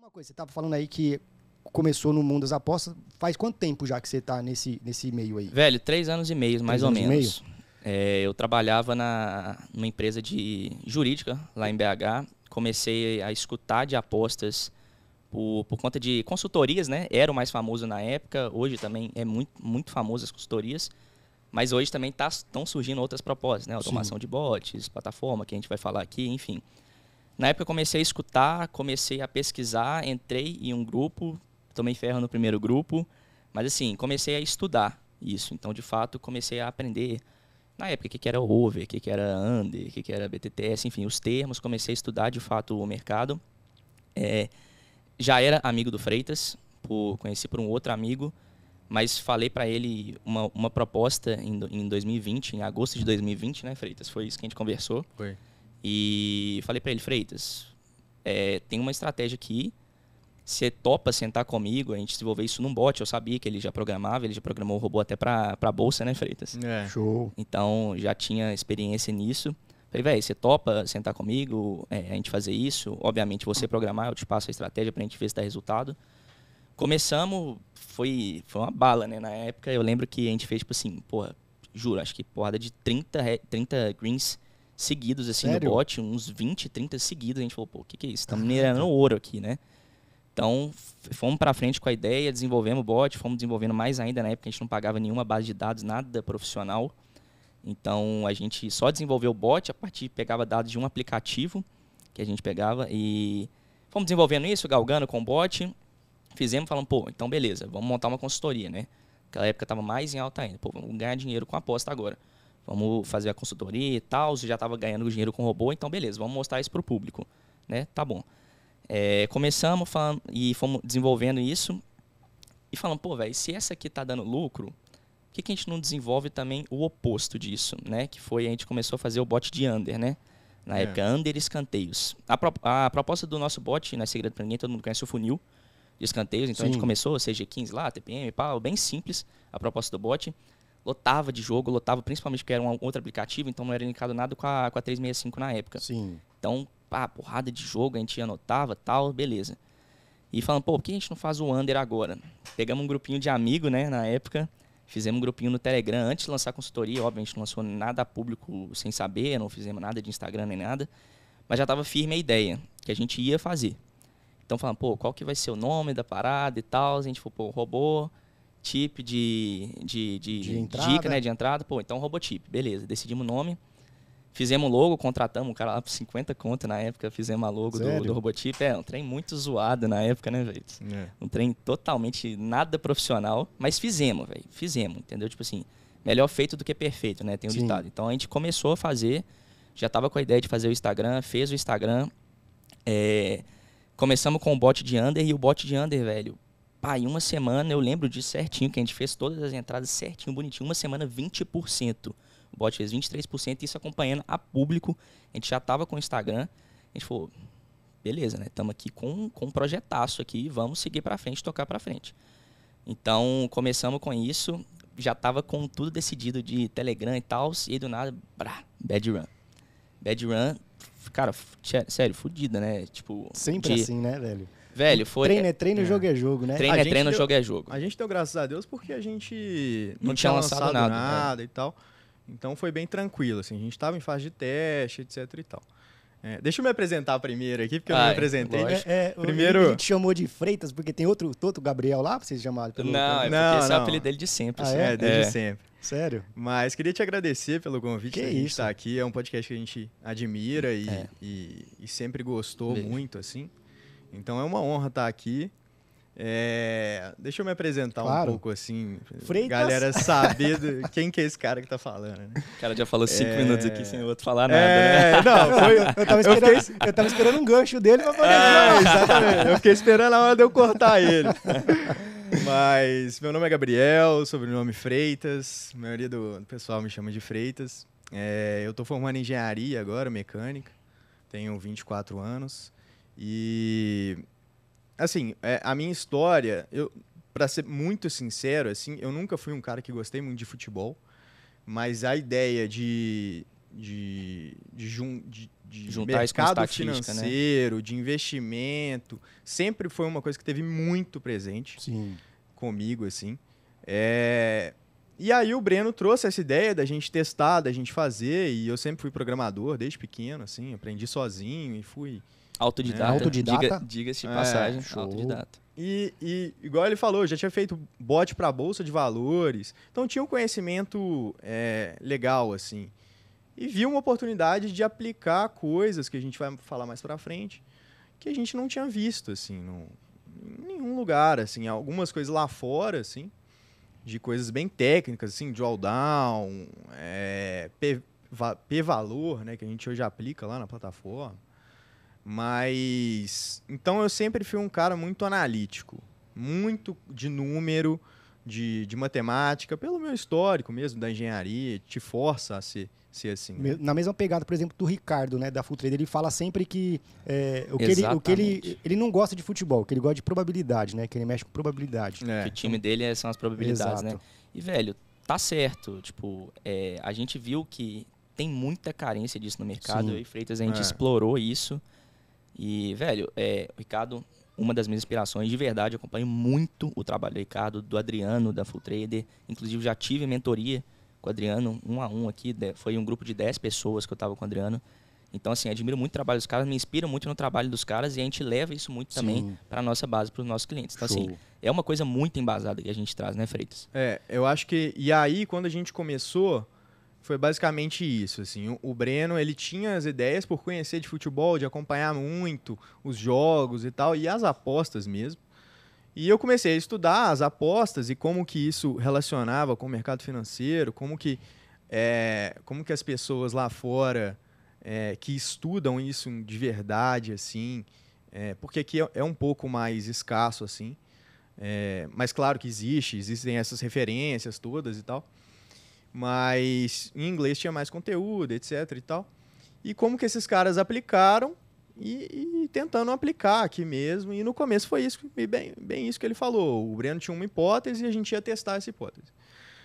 Uma coisa, você estava falando aí que começou no mundo das apostas. Faz quanto tempo já que você está nesse meio aí? Velho, 3 anos e meio, mais 3 ou anos e menos. Eu trabalhava numa empresa de jurídica lá em BH. Comecei a escutar de apostas por conta de consultorias, né? Era o mais famoso na época. Hoje também é muito famoso as consultorias. Mas hoje também estão surgindo outras propostas, né? Automação Sim. de bots, plataforma, que a gente vai falar aqui, enfim. Na época eu comecei a escutar, comecei a pesquisar, entrei em um grupo, tomei ferro no primeiro grupo, mas assim, comecei a estudar isso. Então, de fato, comecei a aprender na época o que era over, o que era under, o que era BTTS, enfim, os termos, comecei a estudar de fato o mercado. Já era amigo do Freitas, conheci por um outro amigo, mas falei para ele uma proposta em 2020, em agosto de 2020, né, Freitas? Foi isso que a gente conversou. Foi. E falei para ele, Freitas, tem uma estratégia aqui, você topa sentar comigo, a gente desenvolver isso num bot, eu sabia que ele já programava, ele já programou o robô até para bolsa, né, Freitas? Show. Então, já tinha experiência nisso. Falei, velho, você topa sentar comigo, a gente fazer isso? Obviamente, você programar, eu te passo a estratégia pra gente ver se dá resultado. Começamos, foi uma bala, né? Na época, eu lembro que a gente fez, tipo assim, porra, juro, acho que porrada de 30 greens seguidos, assim, Sério? no bot, uns 20, 30 seguidos. A gente falou, pô, o que é isso? Estamos minerando ouro aqui, né? Então, fomos pra frente com a ideia, desenvolvemos o bot, fomos desenvolvendo mais ainda. Na época, a gente não pagava nenhuma base de dados, nada profissional. Então, a gente só desenvolveu o bot, a partir pegava dados de um aplicativo que a gente pegava e fomos desenvolvendo isso, galgando com o bot. Fizemos, falando, pô, então beleza, vamos montar uma consultoria, né? Naquela época estava mais em alta ainda. Pô, vamos ganhar dinheiro com a aposta agora. Vamos fazer a consultoria e tal, já estava ganhando dinheiro com o robô, então beleza, vamos mostrar isso para o público, né? Tá bom. Começamos falando, e fomos desenvolvendo isso e falando, pô, velho, se essa aqui tá dando lucro, por que a gente não desenvolve também o oposto disso, né? Que foi, a gente começou a fazer o bot de under, né? Na época, under e escanteios. A proposta do nosso bot, não é segredo para ninguém, todo mundo conhece o funil de escanteios, então a gente começou, CG15 lá, TPM, pau, bem simples a proposta do bot. Lotava de jogo, lotava principalmente porque era um outro aplicativo, então não era linkado nada com a 365 na época. Sim. Então, porrada de jogo, a gente anotava, tal, beleza. E falando, pô, por que a gente não faz o under agora? Pegamos um grupinho de amigo, né, na época, fizemos um grupinho no Telegram antes de lançar a consultoria, obviamente não lançou nada a público sem saber, não fizemos nada de Instagram nem nada, mas já estava firme a ideia que a gente ia fazer. Então falando, pô, qual que vai ser o nome da parada e tal, a gente falou, pô, robô, chip de dica, né, de entrada, pô, então robotip, beleza, decidimos o nome. Fizemos logo, contratamos um cara lá por 50 conto na época, fizemos a logo do Robotip. Um trem muito zoado na época, né, velho? Um trem totalmente nada profissional, mas fizemos, velho. Fizemos, entendeu? Tipo assim, melhor feito do que perfeito, né? Tem um ditado. Então a gente começou a fazer, já tava com a ideia de fazer o Instagram, fez o Instagram. Começamos com o bot de under e o bot de under, velho. Em uma semana, eu lembro disso certinho, que a gente fez todas as entradas certinho, bonitinho. Uma semana, 20%. O bot fez 23%, isso acompanhando a público. A gente já estava com o Instagram. A gente falou, beleza, né? Estamos aqui com um projetaço aqui, vamos seguir para frente, tocar para frente. Então, começamos com isso. Já estava com tudo decidido de Telegram e tal. E do nada, bad run. Bad run, cara, sério, fodida, né? Tipo, sempre assim, né, velho? Velho, foi... Treino é treino, jogo é jogo, né? Treino é treino, jogo é jogo. A gente deu graças a Deus porque a gente não tinha lançado nada e tal. Então foi bem tranquilo, assim, a gente estava em fase de teste, etc e tal. Deixa eu me apresentar primeiro aqui, porque eu não me apresentei. Primeiro... Ele te chamou de Freitas porque tem outro Gabriel lá pra vocês chamarem? Não, porque esse é o apelido dele de sempre. Desde sempre. Sério? Mas queria te agradecer pelo convite de estar aqui. É um podcast que a gente admira e sempre gostou muito, assim. Então é uma honra estar aqui. Deixa eu me apresentar um pouco assim, Freitas. Galera saber quem que é esse cara que tá falando, né? O cara já falou 5 minutos aqui sem o outro falar nada, né? Não, eu tava esperando um gancho dele pra fazer. Exatamente, eu fiquei esperando a hora de eu cortar ele. Mas meu nome é Gabriel, sobrenome Freitas, a maioria do pessoal me chama de Freitas. Eu tô formando em engenharia agora, mecânica, tenho 24 anos e... Assim, a minha história, pra ser muito sincero, assim, eu nunca fui um cara que gostei muito de futebol, mas a ideia de Juntar isso com mercado estatística, né? financeiro, de investimento, sempre foi uma coisa que teve muito presente Sim. comigo, assim. E aí o Breno trouxe essa ideia da gente testar, da gente fazer, e eu sempre fui programador desde pequeno, assim, aprendi sozinho e fui... Autodidata. Autodidata. Diga-se de passagem, show. autodidata. E igual ele falou, eu já tinha feito bot para bolsa de valores, então tinha um conhecimento legal, assim. E vi uma oportunidade de aplicar coisas que a gente vai falar mais para frente, que a gente não tinha visto, assim, em nenhum lugar, assim. Algumas coisas lá fora, assim, de coisas bem técnicas, assim, drawdown, P-valor, né, que a gente hoje aplica lá na plataforma. Mas, então eu sempre fui um cara muito analítico, muito de número, de matemática, pelo meu histórico mesmo da engenharia, te força a ser assim. Né? Na mesma pegada, por exemplo, do Ricardo, né, da Full Trader, ele fala sempre que o que ele não gosta de futebol, que ele gosta de probabilidade, né, que ele mexe com probabilidade. Que o time dele são as probabilidades, Exato. né? E, velho, tá certo. Tipo, a gente viu que tem muita carência disso no mercado. Sim. Eu e Freitas, a gente explorou isso. E, velho, o Ricardo, uma das minhas inspirações, de verdade, eu acompanho muito o trabalho do Ricardo, do Adriano, da Full Trader. Inclusive, já tive mentoria com o Adriano, 1 a 1 aqui. Foi um grupo de 10 pessoas que eu tava com o Adriano. Então, assim, admiro muito o trabalho dos caras, me inspira muito no trabalho dos caras e a gente leva isso muito também para nossa base, para os nossos clientes. Então, Show. assim, é uma coisa muito embasada que a gente traz, né, Freitas? Eu acho que... E aí, quando a gente começou, foi basicamente isso, assim. O Breno, ele tinha as ideias por conhecer de futebol, de acompanhar muito os jogos e tal, e as apostas mesmo. E eu comecei a estudar as apostas e como que isso relacionava com o mercado financeiro, como que as pessoas lá fora que estudam isso de verdade, assim, porque aqui é um pouco mais escasso, assim, mas claro que existem essas referências todas e tal, mas em inglês tinha mais conteúdo, etc e tal. E como que esses caras aplicaram e tentando aplicar aqui mesmo. E no começo foi isso, bem isso que ele falou. O Breno tinha uma hipótese e a gente ia testar essa hipótese.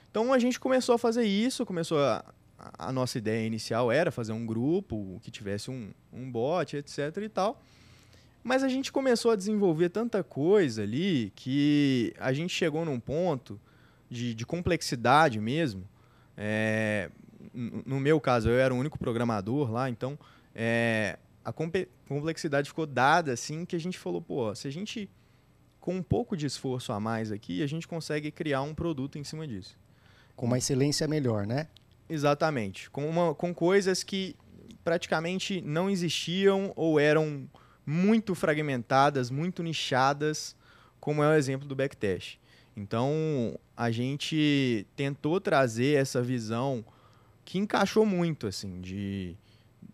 Então a gente começou a fazer isso, a nossa ideia inicial era fazer um grupo que tivesse um bot, etc e tal. Mas a gente começou a desenvolver tanta coisa ali que a gente chegou num ponto de complexidade mesmo. No meu caso, eu era o único programador lá, então a complexidade ficou dada assim que a gente falou, pô, se a gente, com um pouco de esforço a mais aqui, a gente consegue criar um produto em cima disso. Com uma excelência melhor, né? Exatamente. Com coisas que praticamente não existiam ou eram muito fragmentadas, muito nichadas, como é o exemplo do backtest. Então, a gente tentou trazer essa visão que encaixou muito, assim,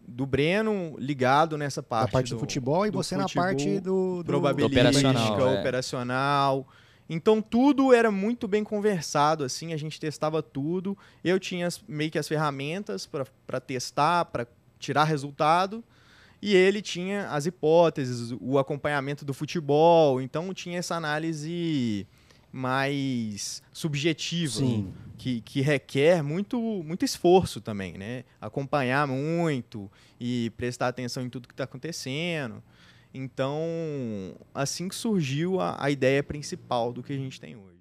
do Breno ligado nessa parte, da parte do futebol e você na parte do probabilística, operacional, operacional. Então, tudo era muito bem conversado, assim, a gente testava tudo. Eu tinha meio que as ferramentas para testar, para tirar resultado, e ele tinha as hipóteses, o acompanhamento do futebol. Então, tinha essa análise mais subjetiva, que requer muito esforço também, né? Acompanhar muito e prestar atenção em tudo que está acontecendo. Então, assim que surgiu a ideia principal do que a gente tem hoje.